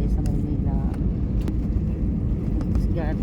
tayo sa Maynila. Thanks God.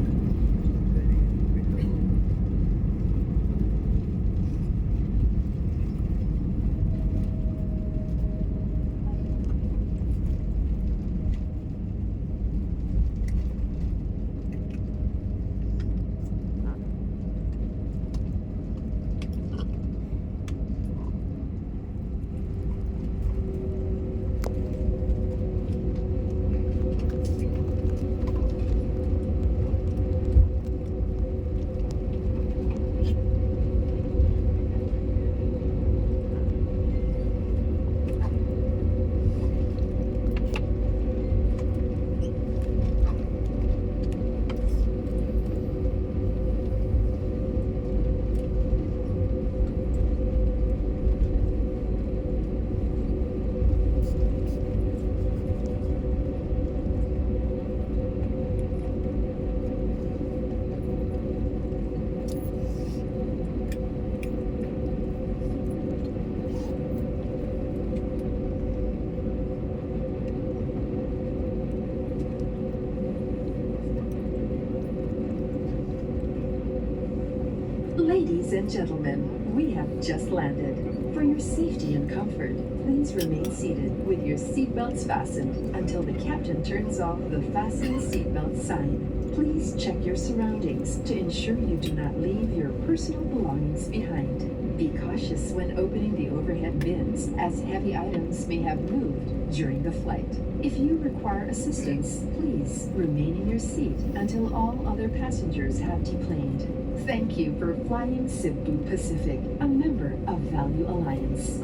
Ladies and gentlemen, we have just landed. For your safety and comfort, please remain seated with your seatbelts fastened until the captain turns off the fasten seatbelt sign. Please check your surroundings to ensure you do not leave your personal belongings behind. Be cautious when opening the overhead bins, as heavy items may have moved during the flight. If you require assistance, please remain in your seat until all other passengers have deplaned. Thank you for flying Cebu Pacific, a member of Value Alliance.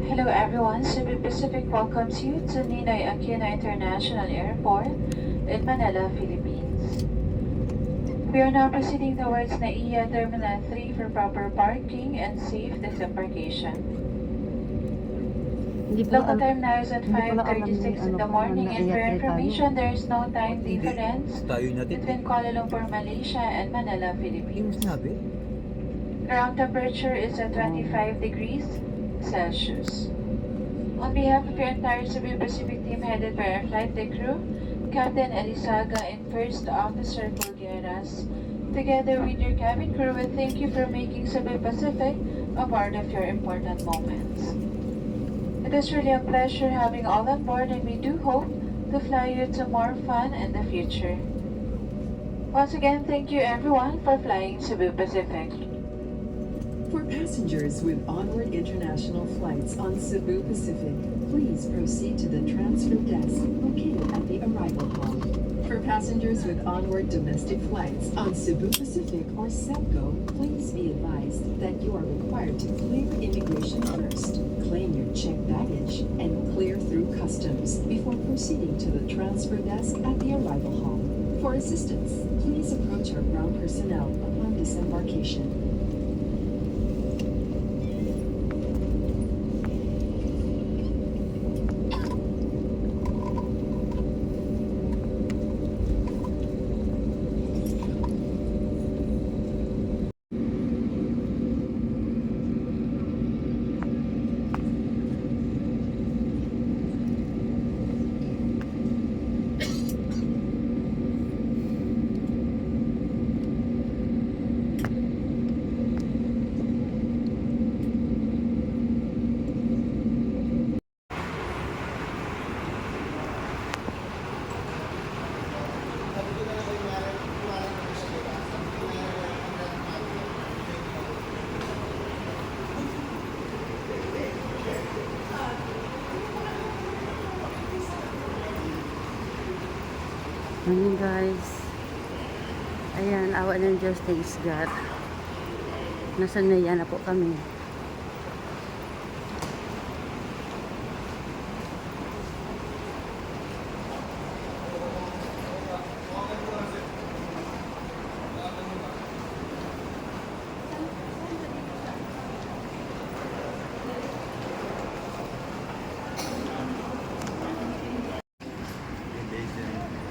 Hello everyone, Cebu Pacific welcomes you to Ninoy Aquino International Airport in Manila, Philippines. We are now proceeding towards NAIA Terminal 3 for proper parking and safe disembarkation. Local time now is at 5:36 in the morning, and for your information, there is no time difference between Kuala Lumpur, Malaysia and Manila, Philippines. Ground temperature is at 25 degrees Celsius. On behalf of your entire Cebu Pacific team headed by our flight deck crew, Captain Elizaga and First Officer Pulgueras, together with your cabin crew, we thank you for making Cebu Pacific a part of your important moments. It is really a pleasure having all on board, and we do hope to fly you to more fun in the future. Once again, thank you everyone for flying Cebu Pacific. For passengers with onward international flights on Cebu Pacific, please proceed to the transfer desk located at the arrival hall. For passengers with onward domestic flights on Cebu Pacific or SEPCO, please be advised that you are required to clear immigration first, claim your checked baggage, and clear through customs before proceeding to the transfer desk at the arrival hall. For assistance, please approach our ground personnel upon disembarkation. Morning guys. Ayan, awa ng Diyos, thanks God. Nasa NAIA na po kami.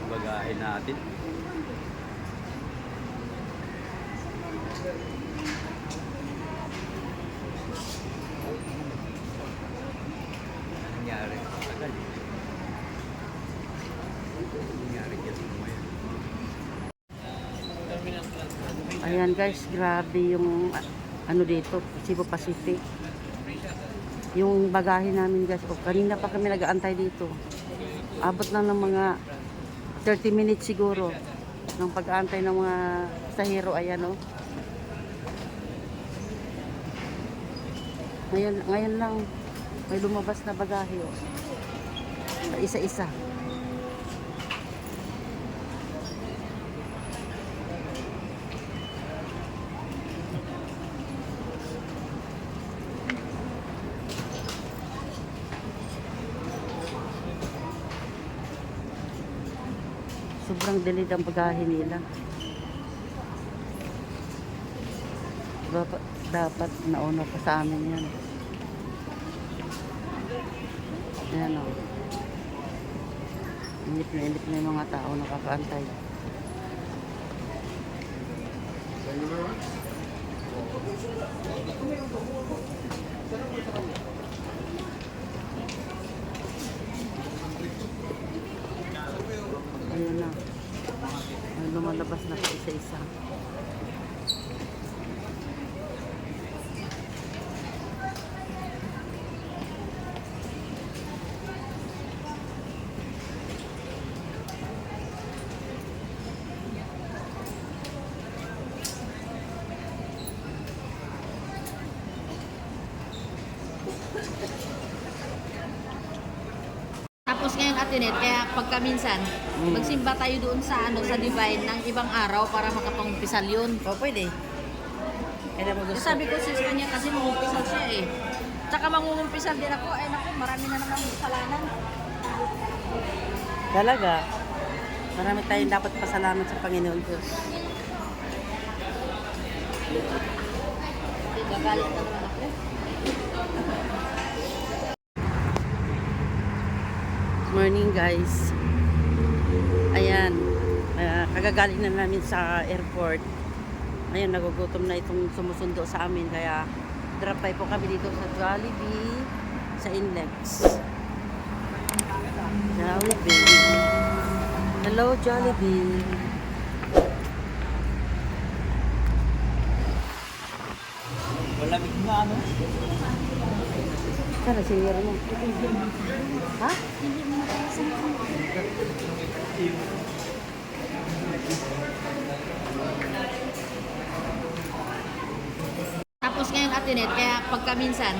Bagahin natin. Nangyari. Ayan guys, grabe yung ano dito, Cebu Pacific. Yung bagahe namin guys, kanina pa kami nag-aantay dito. Abot lang ng mga 30 minutes siguro ng pag-aantay ng mga pasahero. Ayan o. Ngayon lang may lumabas na bagahe o. Isa-isa. Sobrang delayed ang bagahe nila. Dapat nauna pa sa amin yan. Ayan o. Inip na yung mga tao nakakaantay. Ayun na. Ay, lumalabas na pa isa-isa. Tapos ngayon Atinet, kaya pagka minsan, magsimba tayo doon sa sa Divine ng ibang araw para makapangumpisal yun. O, pwede. Kaya mo gusto. Sabi ko sa kanya kasi mangumpisal siya eh. Tsaka mangungumpisal din ako, ay naku, marami na naman kasalanan. Talaga. Marami tayong dapat pasalamat sa Panginoon Diyos. Gagalit na naman ako. Morning guys. Ayan. Kagagaling na namin sa airport. Ayan, nagugutom na itong sumusundo sa amin. Kaya drop by po kami dito sa Jollibee sa Inlex. Jollibee. Hello Jollibee. Malamig na ano? Sana senior mo. Ha? Tapos ngayon Atinet, kaya pagka minsan,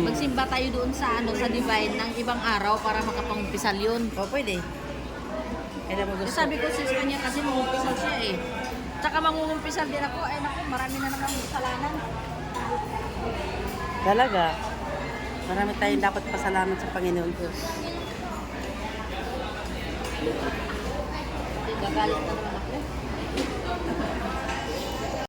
magsimba tayo doon sa sa Divine ng ibang araw para makapangumpisal yun. O, pwede. Kaya mo gusto. Sabi ko sa kanya kasi mangumpisal siya eh. Tsaka mangungumpisal din ako, ay naku, marami na naman kasalanan. Talaga. Marami tayong dapat pasalamat sa Panginoon Diyos. Gagalit na naman ako.